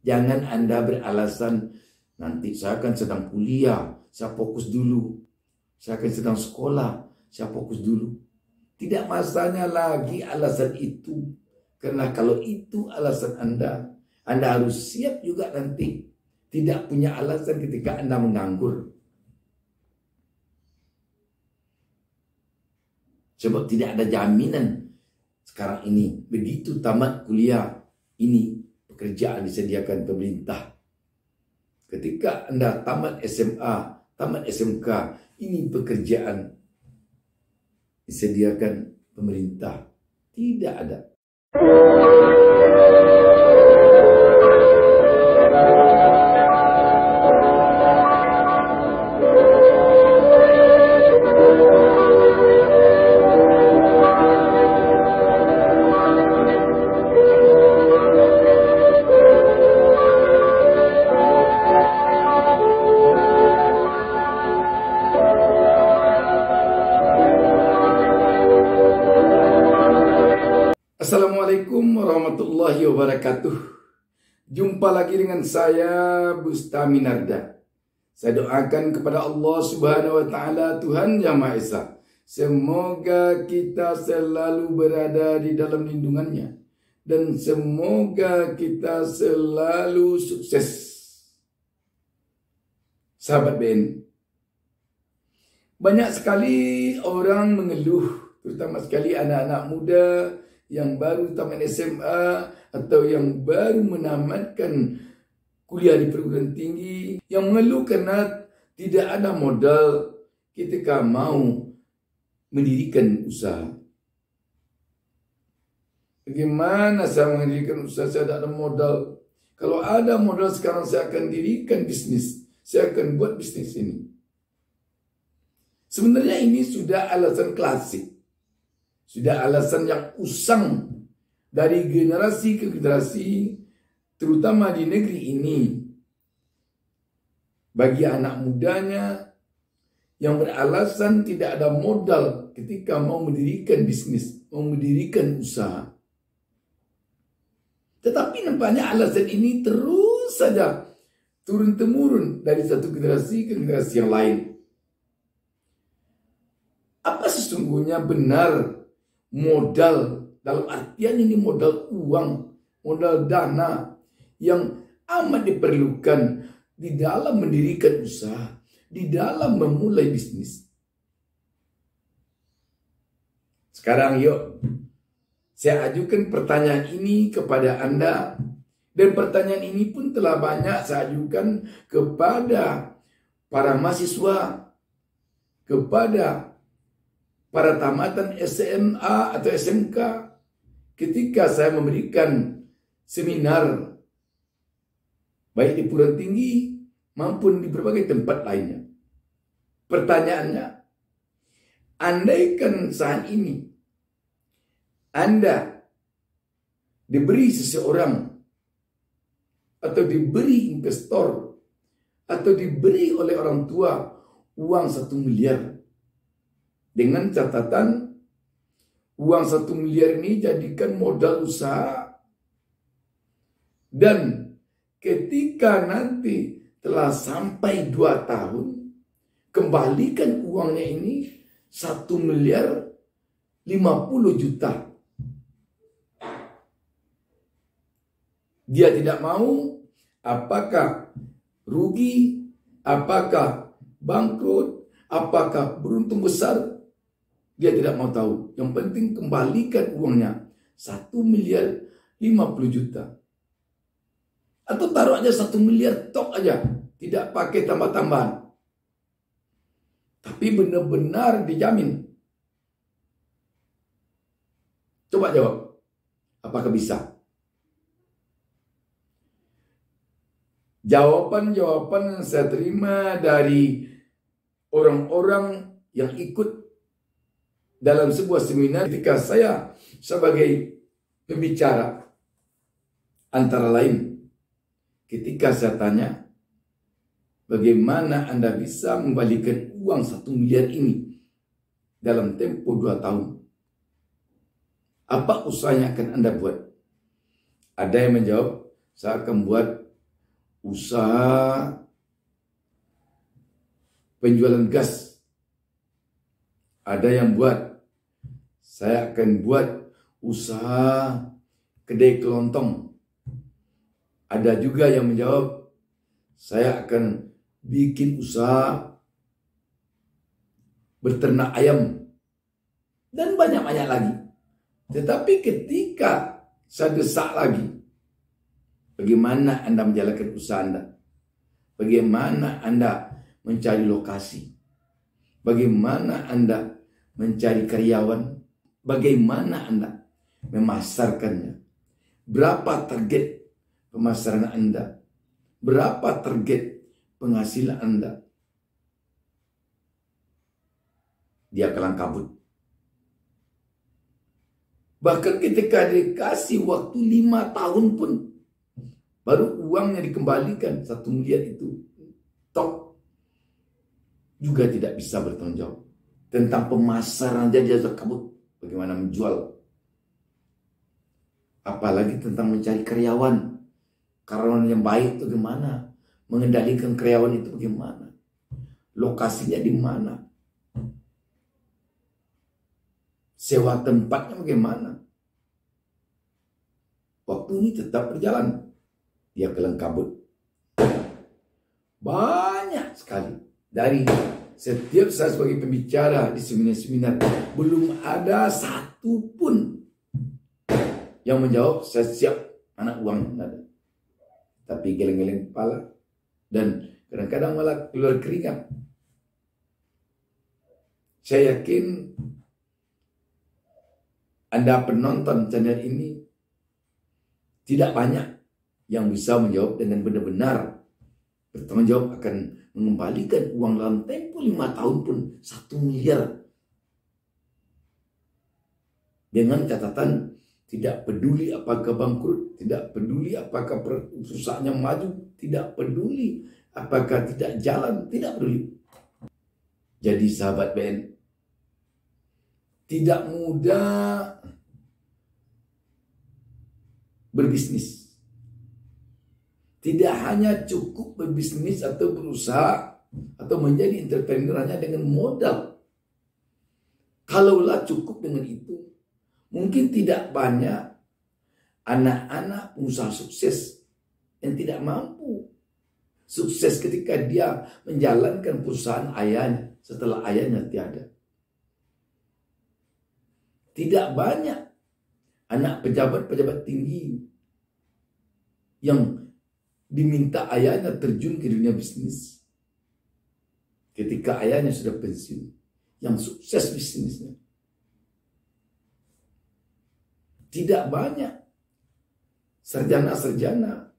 Jangan Anda beralasan, nanti saya akan sedang kuliah, saya fokus dulu. Saya akan sedang sekolah, saya fokus dulu. Tidak masanya lagi alasan itu. Karena kalau itu alasan Anda harus siap juga nanti. Tidak punya alasan ketika Anda menganggur. Sebab tidak ada jaminan sekarang ini. Begitu tamat kuliah, ini pekerjaan disediakan pemerintah. Ketika Anda tamat SMA, tamat SMK, ini pekerjaan disediakan pemerintah. Tidak ada. Assalamualaikum warahmatullahi wabarakatuh. Jumpa lagi dengan saya, Bustami Narda. Saya doakan kepada Allah Subhanahu wa Ta'ala, Tuhan Yang Maha Esa, semoga kita selalu berada di dalam lindungannya, dan semoga kita selalu sukses. Sahabat BN, banyak sekali orang mengeluh, terutama sekali anak-anak muda yang baru tamat SMA atau yang baru menamatkan kuliah di perguruan tinggi, yang mengeluh karena tidak ada modal ketika mau mendirikan usaha. Bagaimana saya mendirikan usaha? Saya tidak ada modal. Kalau ada modal sekarang saya akan dirikan bisnis. Saya akan buat bisnis ini. Sebenarnya ini sudah alasan klasik. Sudah alasan yang usang dari generasi ke generasi, terutama di negeri ini. Bagi anak mudanya yang beralasan tidak ada modal ketika mau mendirikan bisnis, mau mendirikan usaha. Tetapi nampaknya alasan ini terus saja turun-temurun dari satu generasi ke generasi yang lain. Apa sesungguhnya benar modal, dalam artian ini modal uang, modal dana yang amat diperlukan di dalam mendirikan usaha, di dalam memulai bisnis? Sekarang yuk, saya ajukan pertanyaan ini kepada Anda. Dan pertanyaan ini pun telah banyak saya ajukan kepada para mahasiswa, kepada para tamatan SMA atau SMK ketika saya memberikan seminar baik di perguruan tinggi maupun di berbagai tempat lainnya. Pertanyaannya, andaikan saat ini Anda diberi seseorang atau diberi investor atau diberi oleh orang tua uang 1 miliar, dengan catatan uang 1 miliar ini jadikan modal usaha, dan ketika nanti telah sampai 2 tahun, kembalikan uangnya ini 1 miliar 50 juta. Dia tidak mau, apakah rugi, apakah bangkrut, apakah beruntung besar, dia tidak mau tahu. Yang penting kembalikan uangnya 1 miliar 50 juta. Atau taruh aja 1 miliar tok aja, tidak pakai tambah-tambahan. Tapi benar-benar dijamin. Coba jawab, apakah bisa? Jawaban-jawaban yang saya terima dari orang-orang yang ikut dalam sebuah seminar ketika saya sebagai pembicara, antara lain ketika saya tanya, bagaimana Anda bisa membalikan uang 1 miliar ini dalam tempo 2 tahun? Apa usaha yang akan Anda buat? Ada yang menjawab, saya akan buat usaha penjualan gas. Ada yang buat, saya akan buat usaha kedai kelontong. Ada juga yang menjawab, saya akan bikin usaha berternak ayam. Dan banyak-banyak lagi. Tetapi ketika saya desak lagi, bagaimana Anda menjalankan usaha Anda? Bagaimana Anda mencari lokasi? Bagaimana Anda mencari karyawan? Bagaimana Anda memasarkannya? Berapa target pemasaran Anda? Berapa target penghasilan Anda? Dia kelang kabut. Bahkan ketika dikasih waktu 5 tahun pun, baru uangnya dikembalikan 1 miliar itu. Top. Juga tidak bisa bertanggung jawab. Tentang pemasaran dia kabut. Bagaimana menjual. Apalagi tentang mencari karyawan. Karyawan yang baik itu gimana? Mengendalikan karyawan itu bagaimana? Lokasinya di mana? Sewa tempatnya bagaimana? Waktu ini tetap berjalan. Dia kelang kabut. Banyak sekali. Dari setiap saya sebagai pembicara di seminar-seminar, belum ada satu pun yang menjawab saya siap, anak uang ada. Tapi geleng-geleng kepala dan kadang-kadang malah keluar keringat. Saya yakin Anda penonton channel ini tidak banyak yang bisa menjawab dengan benar-benar bertanggung jawab akan mengembalikan uang dalam tempo 5 tahun pun 1 miliar. Dengan catatan tidak peduli apakah bangkrut, tidak peduli apakah perusahaannya maju, tidak peduli apakah tidak jalan, tidak peduli. Jadi sahabat BN, tidak mudah berbisnis. Tidak hanya cukup berbisnis atau berusaha atau menjadi entrepreneur hanya dengan modal. Kalaulah cukup dengan itu, mungkin tidak banyak anak-anak pengusaha sukses yang tidak mampu sukses ketika dia menjalankan perusahaan ayahnya setelah ayahnya tiada. Tidak banyak anak pejabat-pejabat tinggi yang diminta ayahnya terjun ke dunia bisnis ketika ayahnya sudah pensiun, yang sukses bisnisnya. Tidak banyak sarjana-sarjana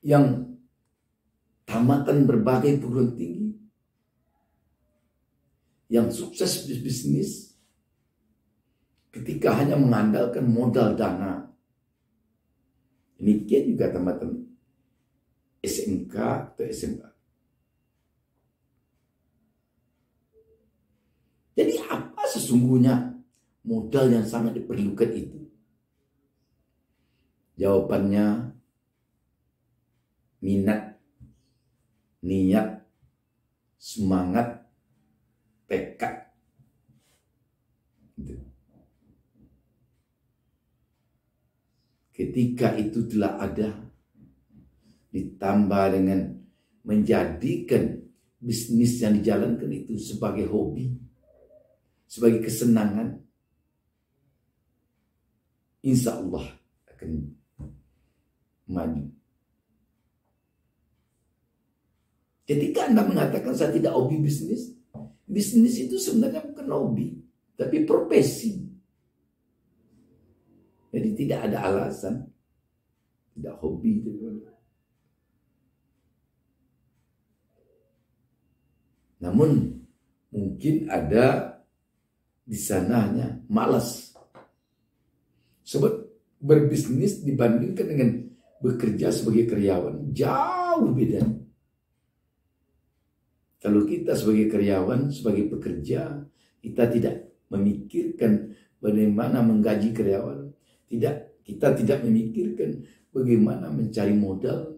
yang tamatan berbagai perguruan tinggi yang sukses bisnis ketika hanya mengandalkan modal dana. Demikian juga teman-teman SMK atau SMA. Jadi apa sesungguhnya modal yang sangat diperlukan itu? Jawabannya minat, niat, semangat, tekad. Ketika itu telah ada, ditambah dengan menjadikan bisnis yang dijalankan itu sebagai hobi, sebagai kesenangan, insya Allah akan maju. Ketika Anda mengatakan saya tidak hobi bisnis, bisnis itu sebenarnya bukan hobi, tapi profesi. Jadi tidak ada alasan, tidak hobi. Namun mungkin ada di sananya malas. Sebab berbisnis dibandingkan dengan bekerja sebagai karyawan jauh beda. Kalau kita sebagai karyawan, sebagai pekerja, kita tidak memikirkan bagaimana menggaji karyawan. Kita tidak memikirkan bagaimana mencari modal.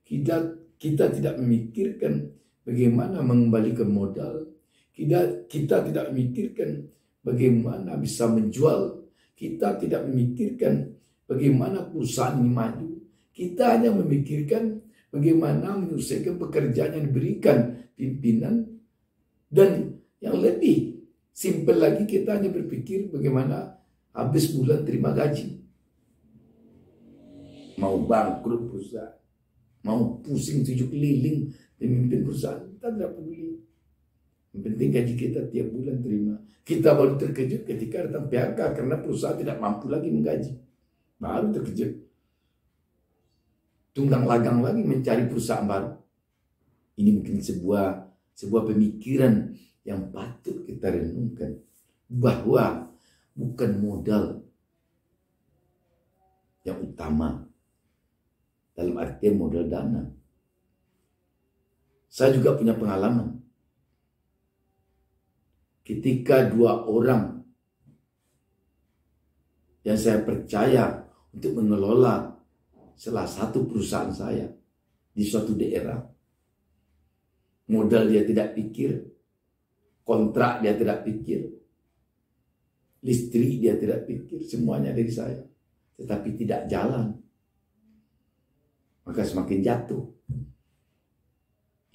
Kita tidak memikirkan bagaimana mengembalikan modal. Kita tidak memikirkan bagaimana bisa menjual. Kita tidak memikirkan bagaimana perusahaan ini maju. Kita hanya memikirkan bagaimana menyelesaikan pekerjaan yang diberikan pimpinan. Dan yang lebih simpel lagi, kita hanya berpikir bagaimana habis bulan terima gaji. Mau bangkrut perusahaan, mau pusing 7 keliling memimpin perusahaan, kita tidak peduli. Yang penting gaji kita tiap bulan terima. Kita baru terkejut ketika datang PHK karena perusahaan tidak mampu lagi menggaji. Baru terkejut. Tunggang lagang lagi mencari perusahaan baru. Ini mungkin sebuah pemikiran yang patut kita renungkan. Bahwa bukan modal yang utama. Dalam artian modal dana. Saya juga punya pengalaman. Ketika 2 orang yang saya percaya untuk mengelola salah satu perusahaan saya di suatu daerah. Modal dia tidak pikir, kontrak dia tidak pikir, listrik dia tidak pikir, semuanya dari saya. Tetapi tidak jalan. Maka semakin jatuh.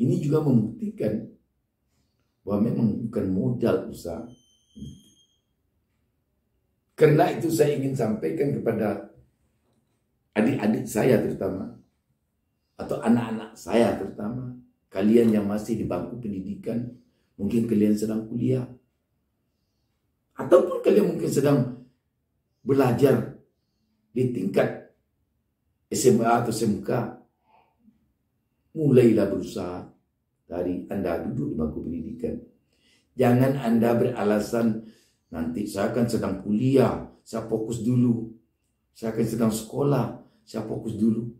Ini juga membuktikan bahwa memang bukan modal usaha. Karena itu saya ingin sampaikan kepada adik-adik saya terutama, atau anak-anak saya terutama, kalian yang masih di bangku pendidikan, mungkin kalian sedang kuliah, ataupun kalian mungkin sedang belajar di tingkat SMA atau SMK. Mulailah berusaha dari Anda duduk di bangku pendidikan. Jangan Anda beralasan, nanti saya akan sedang kuliah, saya fokus dulu. Saya akan sedang sekolah, saya fokus dulu.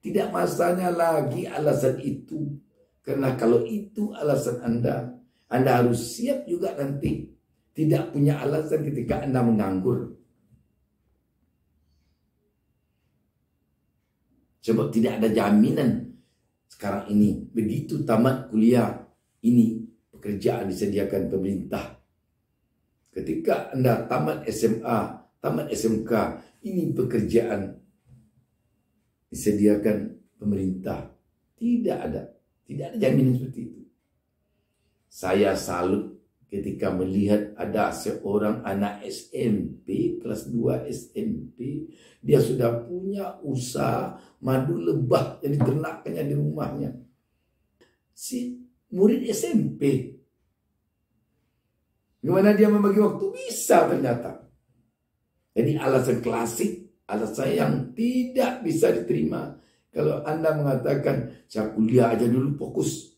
Tidak masanya lagi alasan itu. Karena kalau itu alasan Anda harus siap juga nanti. Tidak punya alasan ketika Anda menganggur. Sebab tidak ada jaminan sekarang ini. Begitu tamat kuliah, ini pekerjaan disediakan pemerintah. Ketika Anda tamat SMA, tamat SMK, ini pekerjaan disediakan pemerintah. Tidak ada jaminan seperti itu. Saya salut ketika melihat ada seorang anak SMP, kelas 2 SMP, dia sudah punya usaha madu lebah yang diternakannya di rumahnya. Si murid SMP, gimana dia membagi waktu? Bisa ternyata. Jadi alasan klasik, alasan yang tidak bisa diterima. Kalau Anda mengatakan, saya kuliah aja dulu fokus.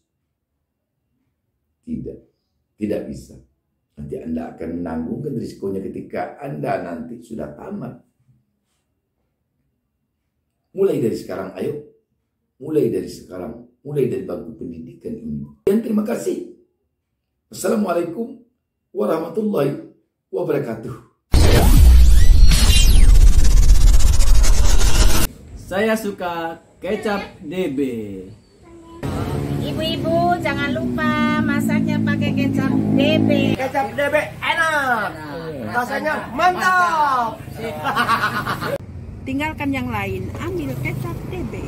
Tidak bisa. Nanti Anda akan menanggungkan risikonya ketika Anda nanti sudah tamat. Mulai dari sekarang, ayo. Mulai dari sekarang. Mulai dari bangku pendidikan ini. Dan terima kasih. Assalamualaikum warahmatullahi wabarakatuh. Saya suka kecap DB. Ibu-ibu jangan lupa masaknya pakai kecap DB. Kecap DB enak, rasanya mantap. Tinggalkan yang lain, ambil kecap DB.